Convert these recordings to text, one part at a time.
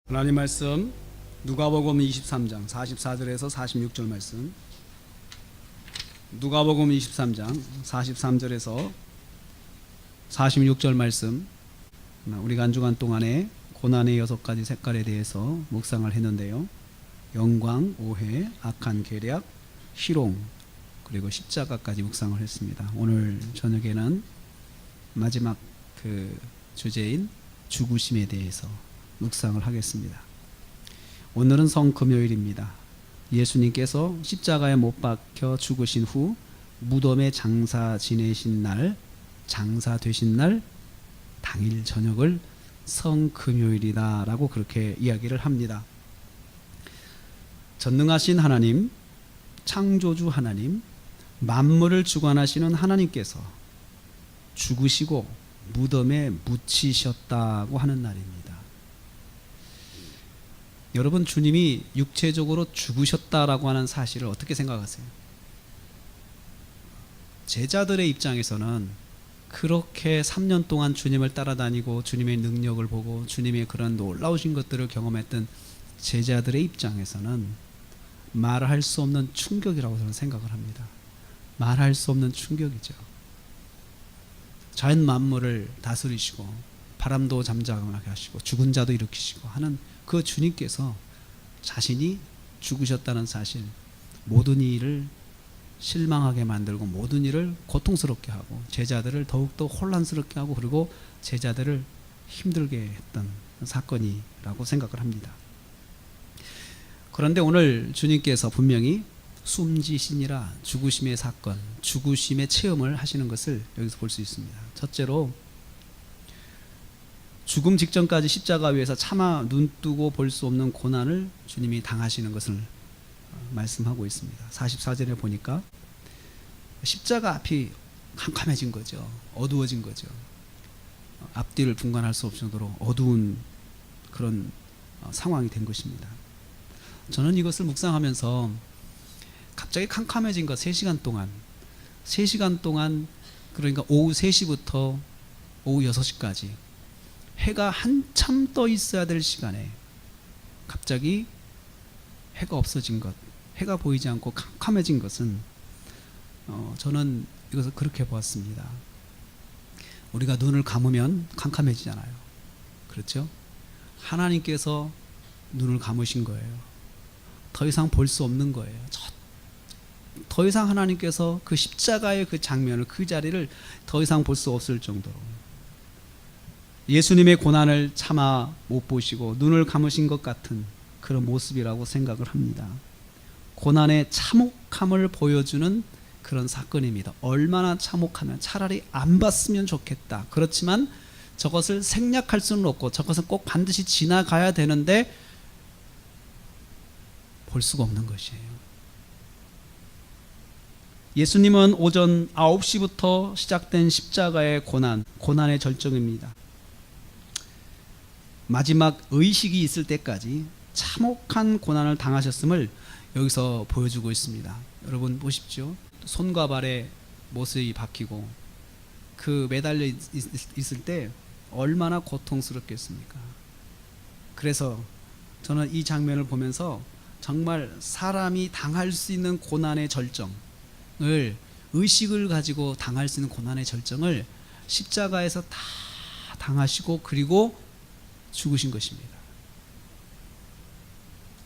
하나님 말씀 누가복음 23장 44절에서 46절 말씀. 누가복음 23장 43절에서 46절 말씀. 우리가 한 주간 동안에 고난의 6가지 색깔에 대해서 묵상을 했는데요. 영광, 오해, 악한 계략, 희롱, 그리고 십자가까지 묵상을 했습니다. 오늘 저녁에는 마지막 그 주제인 죽으심에 대해서 묵상을 하겠습니다. 오늘은 성금요일입니다. 예수님께서 십자가에 못 박혀 죽으신 후 무덤에 장사 지내신 날, 장사 되신 날 당일 저녁을 성금요일이다 라고 그렇게 이야기를 합니다. 전능하신 하나님, 창조주 하나님, 만물을 주관하시는 하나님께서 죽으시고 무덤에 묻히셨다고 하는 날입니다. 여러분, 주님이 육체적으로 죽으셨다라고 하는 사실을 어떻게 생각하세요? 제자들의 입장에서는 그렇게 3년 동안 주님을 따라다니고 주님의 능력을 보고 주님의 그런 놀라우신 것들을 경험했던 제자들의 입장에서는 말할 수 없는 충격이라고 저는 생각을 합니다. 말할 수 없는 충격이죠. 자연 만물을 다스리시고 바람도 잠잠하게 하시고 죽은 자도 일으키시고 하는 그 주님께서 자신이 죽으셨다는 사실, 모든 일을 실망하게 만들고 모든 일을 고통스럽게 하고 제자들을 더욱더 혼란스럽게 하고 그리고 제자들을 힘들게 했던 사건이라고 생각을 합니다. 그런데 오늘 주님께서 분명히 숨지시니라 죽으심의 사건, 죽으심의 체험을 하시는 것을 여기서 볼 수 있습니다. 첫째로 죽음 직전까지 십자가 위에서 차마 눈뜨고 볼 수 없는 고난을 주님이 당하시는 것을 말씀하고 있습니다. 44절에 보니까 십자가 앞이 캄캄해진 거죠. 어두워진 거죠. 앞뒤를 분간할 수 없을 정도로 어두운 그런 상황이 된 것입니다. 저는 이것을 묵상하면서 갑자기 캄캄해진 것 3시간 동안 그러니까 오후 3시부터 오후 6시까지 해가 한참 떠 있어야 될 시간에 갑자기 해가 없어진 것, 해가 보이지 않고 캄캄해진 것은 저는 이것을 그렇게 보았습니다. 우리가 눈을 감으면 캄캄해지잖아요. 그렇죠? 하나님께서 눈을 감으신 거예요. 더 이상 볼 수 없는 거예요. 더 이상 하나님께서 그 십자가의 그 장면을, 그 자리를 더 이상 볼 수 없을 정도로 예수님의 고난을 차마 못 보시고 눈을 감으신 것 같은 그런 모습이라고 생각을 합니다. 고난의 참혹함을 보여주는 그런 사건입니다. 얼마나 참혹하면 차라리 안 봤으면 좋겠다. 그렇지만 저것을 생략할 수는 없고 저것은 꼭 반드시 지나가야 되는데 볼 수가 없는 것이에요. 예수님은 오전 9시부터 시작된 십자가의 고난의 절정입니다. 마지막 의식이 있을 때까지 참혹한 고난을 당하셨음을 여기서 보여주고 있습니다. 여러분 보십시오. 손과 발에 못이 박히고 그 매달려 있을 때 얼마나 고통스럽겠습니까? 그래서 저는 이 장면을 보면서 정말 사람이 당할 수 있는 고난의 절정을, 의식을 가지고 당할 수 있는 고난의 절정을 십자가에서 다 당하시고 그리고 죽으신 것입니다.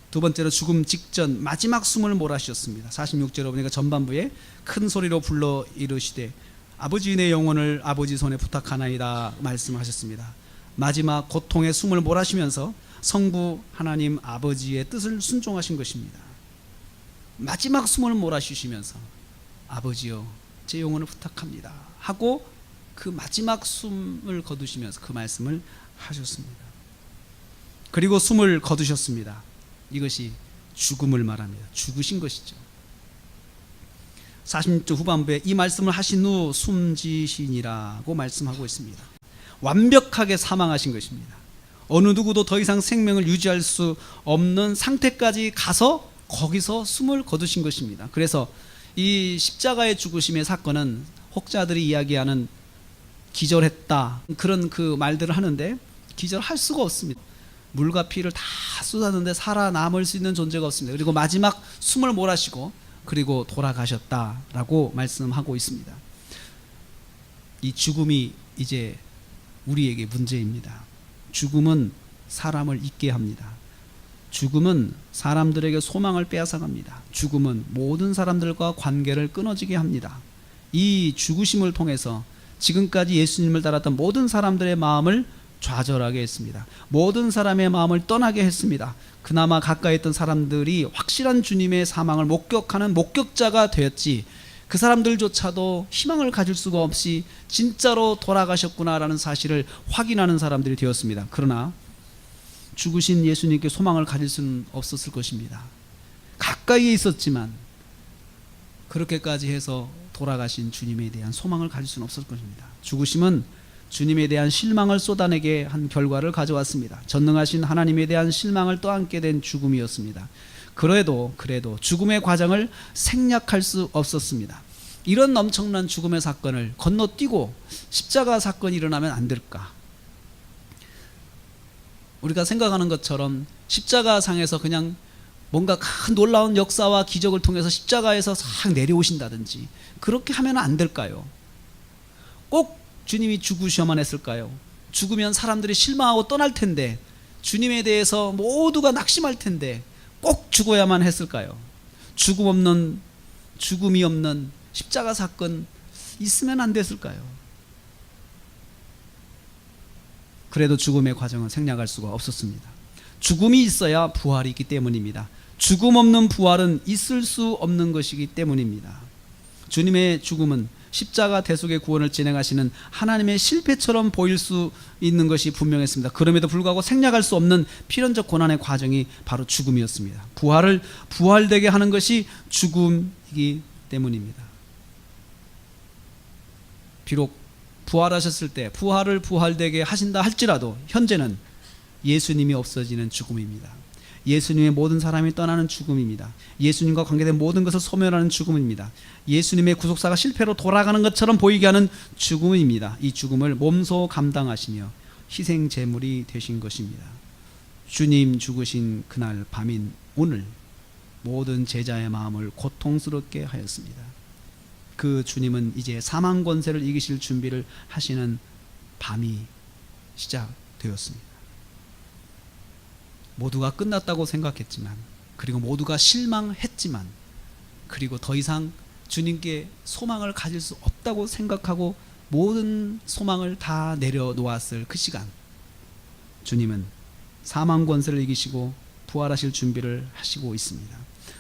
두 번째로 죽음 직전 마지막 숨을 몰아쉬었습니다. 46절에 보니까 전반부에 큰 소리로 불러 이르시되 아버지 내 영혼을 아버지 손에 부탁하나이다 말씀하셨습니다. 마지막 고통의 숨을 몰아쉬면서 성부 하나님 아버지의 뜻을 순종하신 것입니다. 마지막 숨을 몰아쉬시면서 아버지여 제 영혼을 부탁합니다 하고 그 마지막 숨을 거두시면서 그 말씀을 하셨습니다. 그리고 숨을 거두셨습니다. 이것이 죽음을 말합니다. 죽으신 것이죠. 46절 후반부에 이 말씀을 하신 후 숨지시니라고 말씀하고 있습니다. 완벽하게 사망하신 것입니다. 어느 누구도 더 이상 생명을 유지할 수 없는 상태까지 가서 거기서 숨을 거두신 것입니다. 그래서 이 십자가의 죽으심의 사건은 혹자들이 이야기하는 기절했다 그런 그 말들을 하는데 기절할 수가 없습니다. 물과 피를 다 쏟았는데 살아남을 수 있는 존재가 없습니다. 그리고 마지막 숨을 몰아쉬고 그리고 돌아가셨다라고 말씀하고 있습니다. 이 죽음이 이제 우리에게 문제입니다. 죽음은 사람을 잊게 합니다. 죽음은 사람들에게 소망을 빼앗아갑니다. 죽음은 모든 사람들과 관계를 끊어지게 합니다. 이 죽으심을 통해서 지금까지 예수님을 따랐던 모든 사람들의 마음을 좌절하게 했습니다. 모든 사람의 마음을 떠나게 했습니다. 그나마 가까이 있던 사람들이 확실한 주님의 사망을 목격하는 목격자가 되었지, 그 사람들조차도 희망을 가질 수가 없이 진짜로 돌아가셨구나라는 사실을 확인하는 사람들이 되었습니다. 그러나 죽으신 예수님께 소망을 가질 수는 없었을 것입니다. 가까이에 있었지만 그렇게까지 해서 돌아가신 주님에 대한 소망을 가질 수는 없었을 것입니다. 죽으심은 주님에 대한 실망을 쏟아내게 한 결과를 가져왔습니다. 전능하신 하나님에 대한 실망을 떠안게 된 죽음이었습니다. 그래도 죽음의 과정을 생략할 수 없었습니다. 이런 엄청난 죽음의 사건을 건너뛰고 십자가 사건이 일어나면 안 될까? 우리가 생각하는 것처럼 십자가상에서 그냥 뭔가 큰 놀라운 역사와 기적을 통해서 십자가에서 싹 내려오신다든지 그렇게 하면 안 될까요? 꼭 주님이 죽으셔야만 했을까요? 죽으면 사람들이 실망하고 떠날 텐데, 주님에 대해서 모두가 낙심할 텐데 꼭 죽어야만 했을까요? 죽음이 없는 십자가 사건 있으면 안 됐을까요? 그래도 죽음의 과정은 생략할 수가 없었습니다. 죽음이 있어야 부활이 있기 때문입니다. 죽음 없는 부활은 있을 수 없는 것이기 때문입니다. 주님의 죽음은 십자가 대속의 구원을 진행하시는 하나님의 실패처럼 보일 수 있는 것이 분명했습니다. 그럼에도 불구하고 생략할 수 없는 필연적 고난의 과정이 바로 죽음이었습니다. 부활을 부활되게 하는 것이 죽음이기 때문입니다. 비록 부활하셨을 때 부활을 부활되게 하신다 할지라도 현재는 예수님이 없어지는 죽음입니다. 예수님의 모든 사람이 떠나는 죽음입니다. 예수님과 관계된 모든 것을 소멸하는 죽음입니다. 예수님의 구속사가 실패로 돌아가는 것처럼 보이게 하는 죽음입니다. 이 죽음을 몸소 감당하시며 희생 제물이 되신 것입니다. 주님 죽으신 그날 밤인 오늘 모든 제자의 마음을 고통스럽게 하였습니다. 그 주님은 이제 사망 권세를 이기실 준비를 하시는 밤이 시작되었습니다. 모두가 끝났다고 생각했지만, 그리고 모두가 실망했지만, 그리고 더 이상 주님께 소망을 가질 수 없다고 생각하고 모든 소망을 다 내려놓았을 그 시간, 주님은 사망 권세를 이기시고 부활하실 준비를 하시고 있습니다.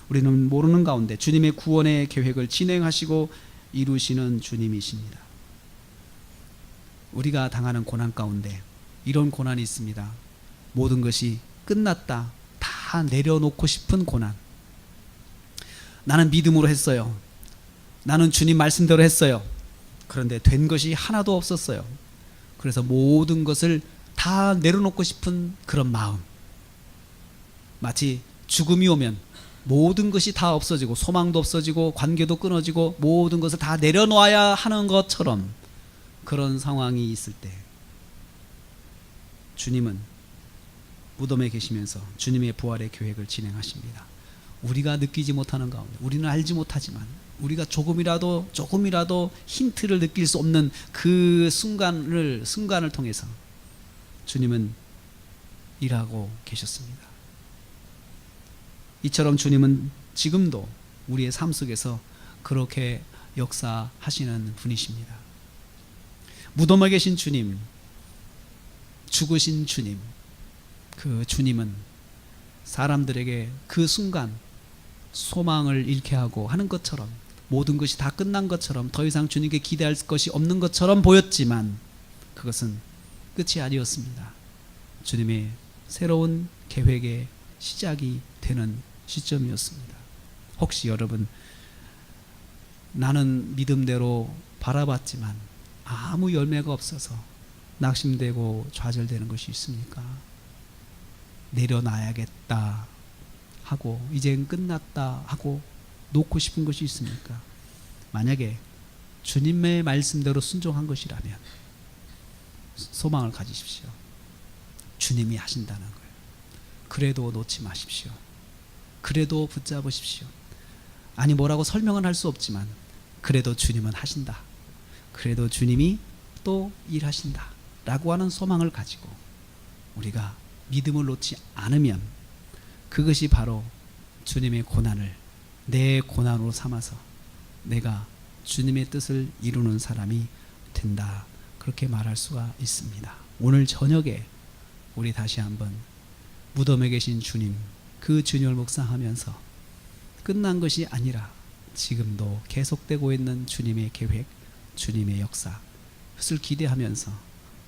우리는 모르는 가운데 주님의 구원의 계획을 진행하시고 이루시는 주님이십니다. 우리가 당하는 고난 가운데 이런 고난이 있습니다. 모든 것이 끝났다, 다 내려놓고 싶은 고난. 나는 믿음으로 했어요. 나는 주님 말씀대로 했어요. 그런데 된 것이 하나도 없었어요. 그래서 모든 것을 다 내려놓고 싶은 그런 마음. 마치 죽음이 오면 모든 것이 다 없어지고 소망도 없어지고 관계도 끊어지고 모든 것을 다 내려놓아야 하는 것처럼 그런 상황이 있을 때 주님은 무덤에 계시면서 주님의 부활의 계획을 진행하십니다. 우리가 느끼지 못하는 가운데, 우리는 알지 못하지만 우리가 조금이라도 힌트를 느낄 수 없는 그 순간을 통해서 주님은 일하고 계셨습니다. 이처럼 주님은 지금도 우리의 삶 속에서 그렇게 역사하시는 분이십니다. 무덤에 계신 주님, 죽으신 주님, 그 주님은 사람들에게 그 순간 소망을 잃게 하고 하는 것처럼, 모든 것이 다 끝난 것처럼, 더 이상 주님께 기대할 것이 없는 것처럼 보였지만 그것은 끝이 아니었습니다. 주님의 새로운 계획의 시작이 되는 시점이었습니다. 혹시 여러분, 나는 믿음대로 바라봤지만 아무 열매가 없어서 낙심되고 좌절되는 것이 있습니까? 내려놔야겠다 하고 이젠 끝났다 하고 놓고 싶은 것이 있습니까? 만약에 주님의 말씀대로 순종한 것이라면 소망을 가지십시오. 주님이 하신다는 거예요. 그래도 놓지 마십시오. 그래도 붙잡으십시오. 아니 뭐라고 설명은 할 수 없지만 그래도 주님은 하신다. 그래도 주님이 또 일하신다 라고 하는 소망을 가지고 우리가 믿음을 놓지 않으면 그것이 바로 주님의 고난을 내 고난으로 삼아서 내가 주님의 뜻을 이루는 사람이 된다, 그렇게 말할 수가 있습니다. 오늘 저녁에 우리 다시 한번 무덤에 계신 주님, 그 주님을 묵상하면서 끝난 것이 아니라 지금도 계속되고 있는 주님의 계획, 주님의 역사, 그것을 기대하면서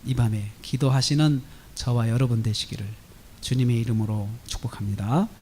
이 밤에 기도하시는 저와 여러분 되시기를 주님의 이름으로 축복합니다.